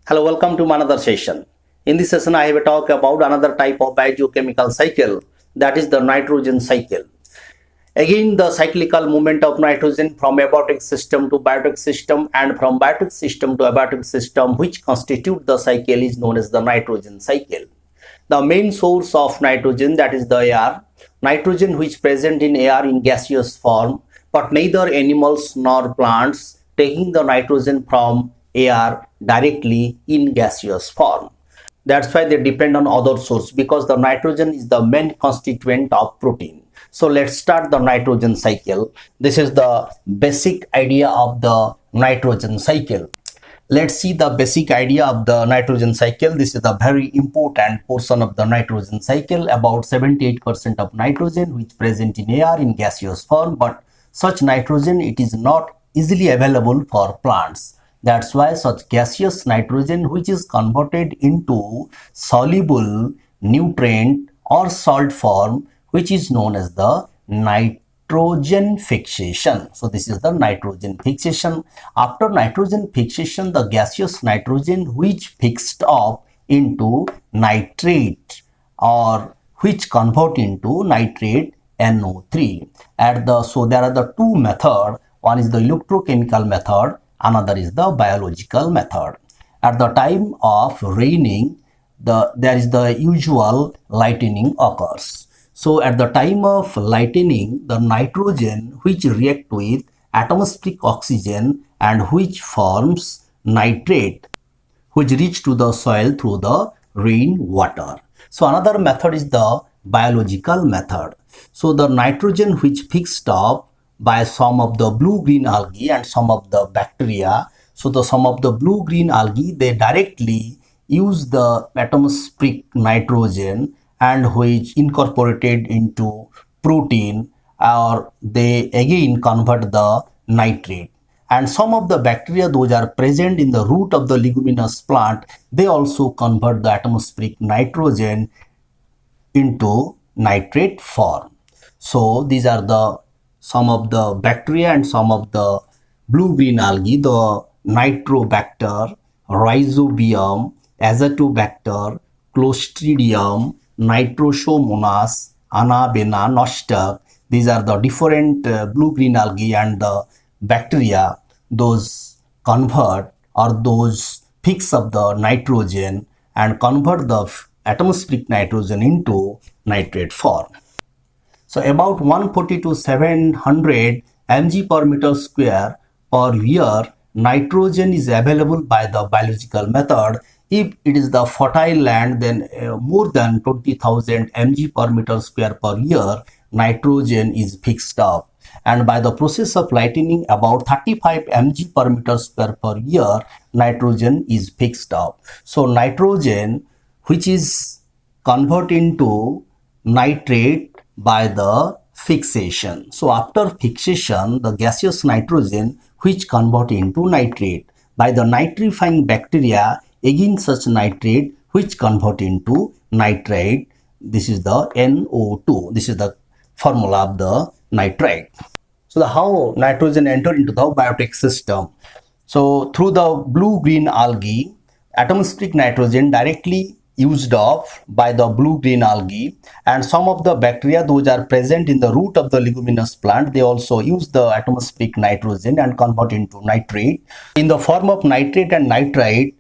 Hello, welcome to another session. In this session, I have a talk about another type of biogeochemical cycle, that is the nitrogen cycle. Again, the cyclical movement of nitrogen from abiotic system to biotic system and from biotic system to abiotic system, which constitute the cycle, is known as the nitrogen cycle. The main source of nitrogen, that is the air, nitrogen which present in air in gaseous form, but neither animals nor plants taking the nitrogen from air directly in gaseous form. That's why they depend on other source, because the nitrogen is the main constituent of protein. So let's start the nitrogen cycle. This is the basic idea of the nitrogen cycle. Let's see the basic idea of the nitrogen cycle. This is the very important portion of the nitrogen cycle. About 78% of nitrogen which present in air in gaseous form, but such nitrogen, it is not easily available for plants. That's why such gaseous nitrogen which is converted into soluble nutrient or salt form, which is known as the nitrogen fixation. So this is the nitrogen fixation. After nitrogen fixation, the gaseous nitrogen which fixed up into nitrate or which convert into nitrate NO3. So there are the two methods. One is the electrochemical method, another is the biological method. At the time of raining, there is the usual lightning occurs. So at the time of lightning, the nitrogen which react with atmospheric oxygen and which forms nitrate, which reach to the soil through the rain water. So another method is the biological method. So the nitrogen which fixed up by some of the blue-green algae and some of the bacteria. So some of the blue-green algae, they directly use the atmospheric nitrogen and which incorporated into protein, or they again convert the nitrate. And some of the bacteria, those are present in the root of the leguminous plant, they also convert the atmospheric nitrogen into nitrate form. So these are the some of the bacteria and some of the blue-green algae, the Nitrobacter, Rhizobium, Azotobacter, Clostridium, Nitrosomonas, Anabena, Nostoc. These are the different blue-green algae and the bacteria. Those convert, or those fix up the nitrogen and convert the atmospheric nitrogen into nitrate form. So about 140 to 700 mg per meter square per year nitrogen is available by the biological method. If it is the fertile land, then more than 20,000 mg per meter square per year nitrogen is fixed up. And by the process of lightning, about 35 mg per meter square per year nitrogen is fixed up. So nitrogen which is converted into nitrate by the fixation. So after fixation, the gaseous nitrogen which convert into nitrate by the nitrifying bacteria, again such nitrate which convert into nitrate. This is the NO2. This is the formula of the nitrate. So how nitrogen enter into the biotic system? So through the blue-green algae, atmospheric nitrogen directly used up by the blue-green algae, and some of the bacteria, those are present in the root of the leguminous plant, they also use the atmospheric nitrogen and convert into nitrate. In the form of nitrate and nitrite,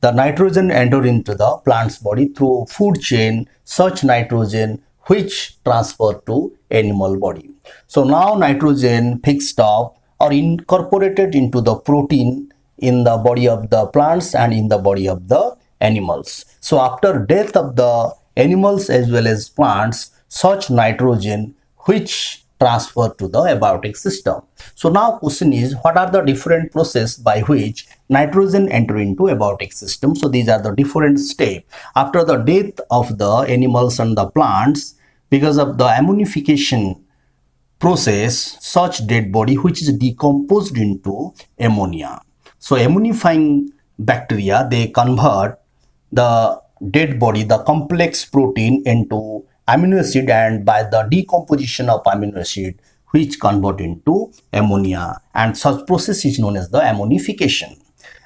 the nitrogen enter into the plant's body through food chain, such nitrogen which transfer to animal body. So now nitrogen fixed up or incorporated into the protein in the body of the plants and in the body of the animals. So after death of the animals as well as plants, such nitrogen which transfer to the abiotic system. So now question is, what are the different process by which nitrogen enter into abiotic system? So these are the different steps. After the death of the animals and the plants, because of the ammonification process, such dead body which is decomposed into ammonia. So ammonifying bacteria, they convert the dead body, the complex protein, into amino acid, and by the decomposition of amino acid which convert into ammonia, and such process is known as the ammonification.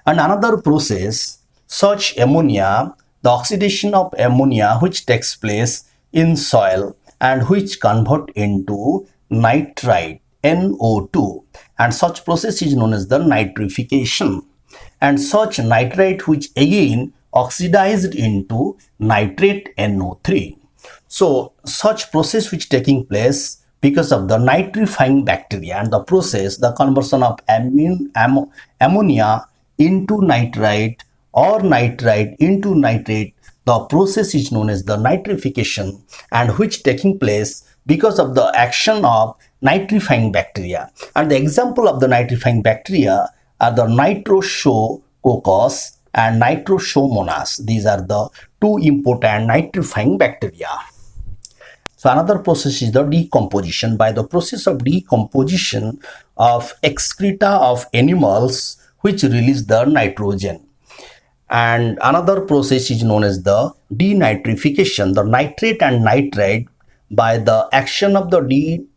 And another process, such ammonia, the oxidation of ammonia which takes place in soil and which convert into nitrite NO2, and such process is known as the nitrification, and such nitrite which again oxidized into nitrate NO3. So such process which taking place because of the nitrifying bacteria, and the process, the conversion of ammonia into nitrite or nitrite into nitrate, the process is known as the nitrification, and which taking place because of the action of nitrifying bacteria. And the example of the nitrifying bacteria are the Nitrococcus and Nitrosomonas. These are the two important nitrifying bacteria. So another process is the decomposition. By the process of decomposition of excreta of animals which release the nitrogen. And another process is known as the denitrification. The nitrate and nitrite, by the action of the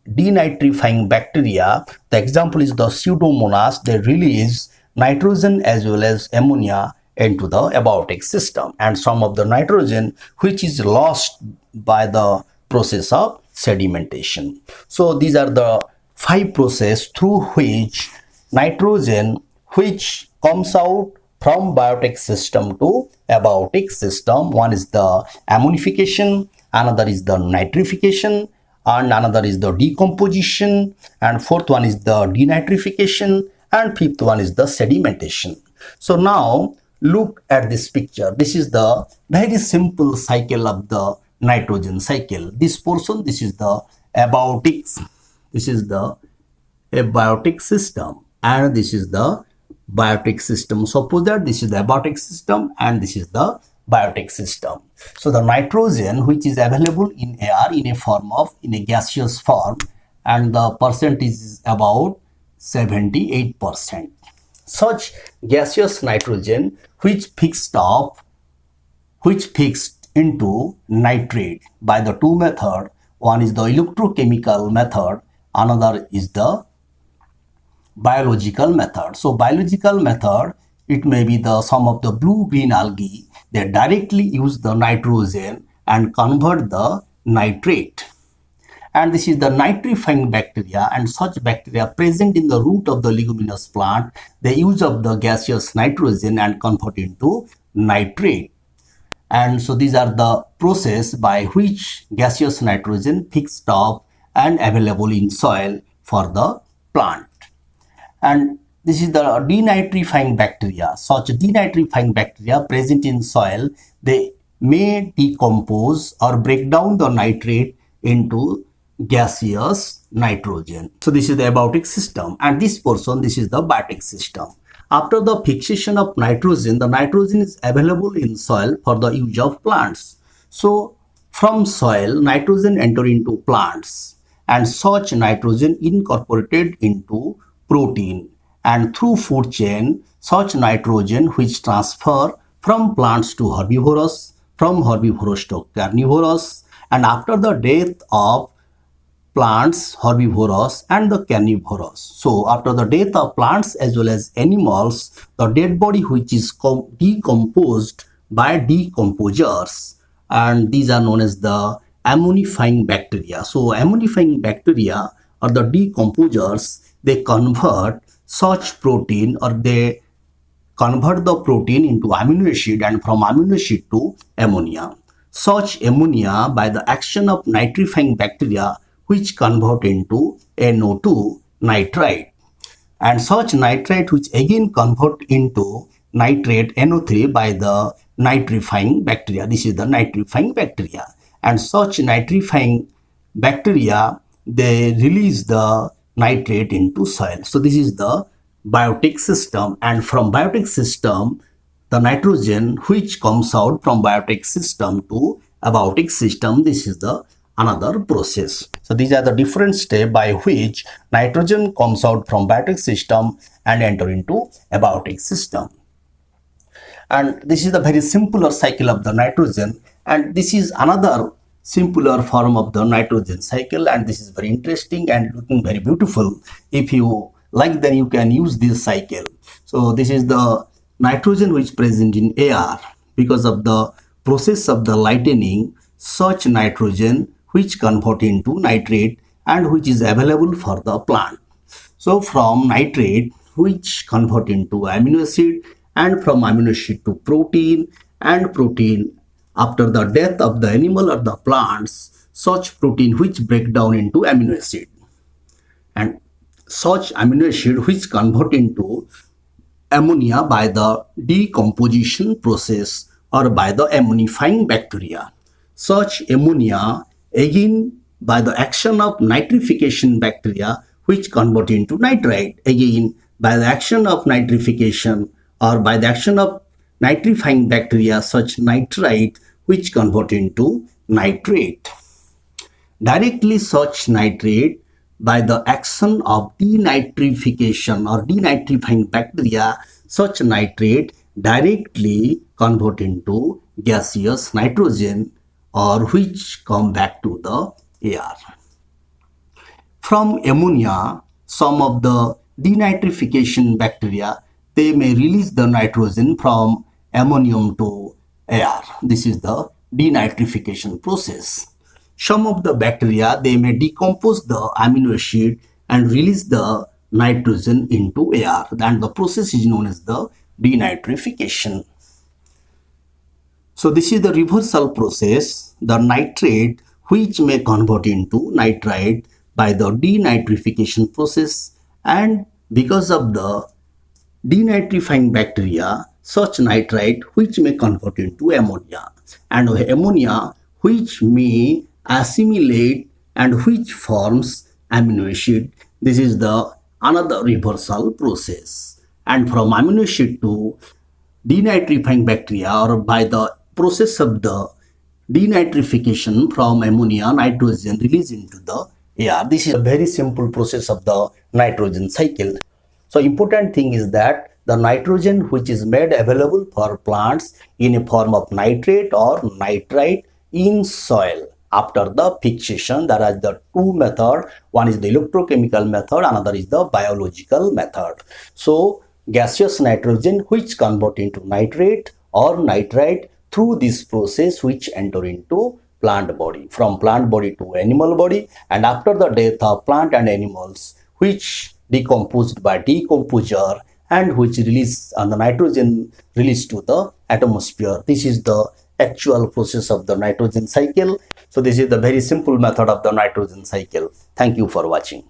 denitrifying bacteria, the example is the Pseudomonas, they release nitrogen as well as ammonia into the abiotic system, and some of the nitrogen which is lost by the process of sedimentation. So these are the 5 processes through which nitrogen which comes out from biotic system to abiotic system. One is the ammonification, another is the nitrification, and another is the decomposition, and fourth one is the denitrification, and fifth one is the sedimentation. So now look at this picture. This is the very simple cycle of the nitrogen cycle. This portion, this is the abiotic, this is the abiotic system, and this is the biotic system. Suppose that this is the abiotic system and this is the biotic system. So the nitrogen which is available in air in a form of, in a gaseous form, and the percentage is about 78%. Such gaseous nitrogen which fixed into nitrate by the two method. One is the electrochemical method, another is the biological method. So biological method, it may be the some of the blue-green algae, they directly use the nitrogen and convert the nitrate. And this is the nitrifying bacteria, and such bacteria present in the root of the leguminous plant, they use up the gaseous nitrogen and convert into nitrate. And so these are the process by which gaseous nitrogen fixed up and available in soil for the plant. And this is the denitrifying bacteria. Such denitrifying bacteria present in soil, they may decompose or break down the nitrate into gaseous nitrogen. So this is the abiotic system, and this portion, this is the biotic system. After the fixation of nitrogen, the nitrogen is available in soil for the use of plants. So from soil, nitrogen enter into plants, and such nitrogen incorporated into protein, and through food chain, such nitrogen which transfer from plants to herbivorous, from herbivorous to carnivorous, and after the death of plants, herbivorous and the carnivorous. So after the death of plants as well as animals, the dead body which is decomposed by decomposers, and these are known as the ammonifying bacteria. So ammonifying bacteria or the decomposers, they convert such protein, or they convert the protein into amino acid, and from amino acid to ammonia. Such ammonia, by the action of nitrifying bacteria, which convert into NO2 nitrite, and such nitrite which again convert into nitrate NO3 by the nitrifying bacteria. This is the nitrifying bacteria, and such nitrifying bacteria, they release the nitrate into soil. So this is the biotic system, and from biotic system, the nitrogen which comes out from biotic system to abiotic system, this is the another process. So these are the different steps by which nitrogen comes out from biotic system and enter into abiotic system. And this is the very simpler cycle of the nitrogen, and this is another simpler form of the nitrogen cycle, and this is very interesting and looking very beautiful. If you like, then you can use this cycle. So this is the nitrogen which present in air because of the process of the lightening, such nitrogen which convert into nitrate and which is available for the plant. So from nitrate which convert into amino acid, and from amino acid to protein, and protein after the death of the animal or the plants, such protein which break down into amino acid, and such amino acid which convert into ammonia by the decomposition process or by the ammonifying bacteria. Such ammonia again by the action of nitrification bacteria which convert into nitrite, again by the action of nitrification or by the action of nitrifying bacteria, such nitrite which convert into nitrate. Directly such nitrate by the action of denitrification or denitrifying bacteria, such nitrate directly convert into gaseous nitrogen or which come back to the air. From ammonia, some of the denitrification bacteria, they may release the nitrogen from ammonium to air. This is the denitrification process. Some of the bacteria, they may decompose the amino acid and release the nitrogen into air, and the process is known as the denitrification. So this is the reversal process, the nitrate which may convert into nitrite by the denitrification process, and because of the denitrifying bacteria, such nitrite which may convert into ammonia, and ammonia which may assimilate and which forms amino acid. This is the another reversal process, and from amino acid to denitrifying bacteria or by the process of the denitrification, from ammonia nitrogen released into the air. This is a very simple process of the nitrogen cycle. So important thing is that the nitrogen which is made available for plants in a form of nitrate or nitrite in soil after the fixation, there are the two methods. One is the electrochemical method, another is the biological method. So gaseous nitrogen which convert into nitrate or nitrite through this process which enter into plant body, from plant body to animal body, and after the death of plant and animals which decomposed by decomposer and which release on the nitrogen released to the atmosphere. This is the actual process of the nitrogen cycle. So this is the very simple method of the nitrogen cycle. Thank you for watching.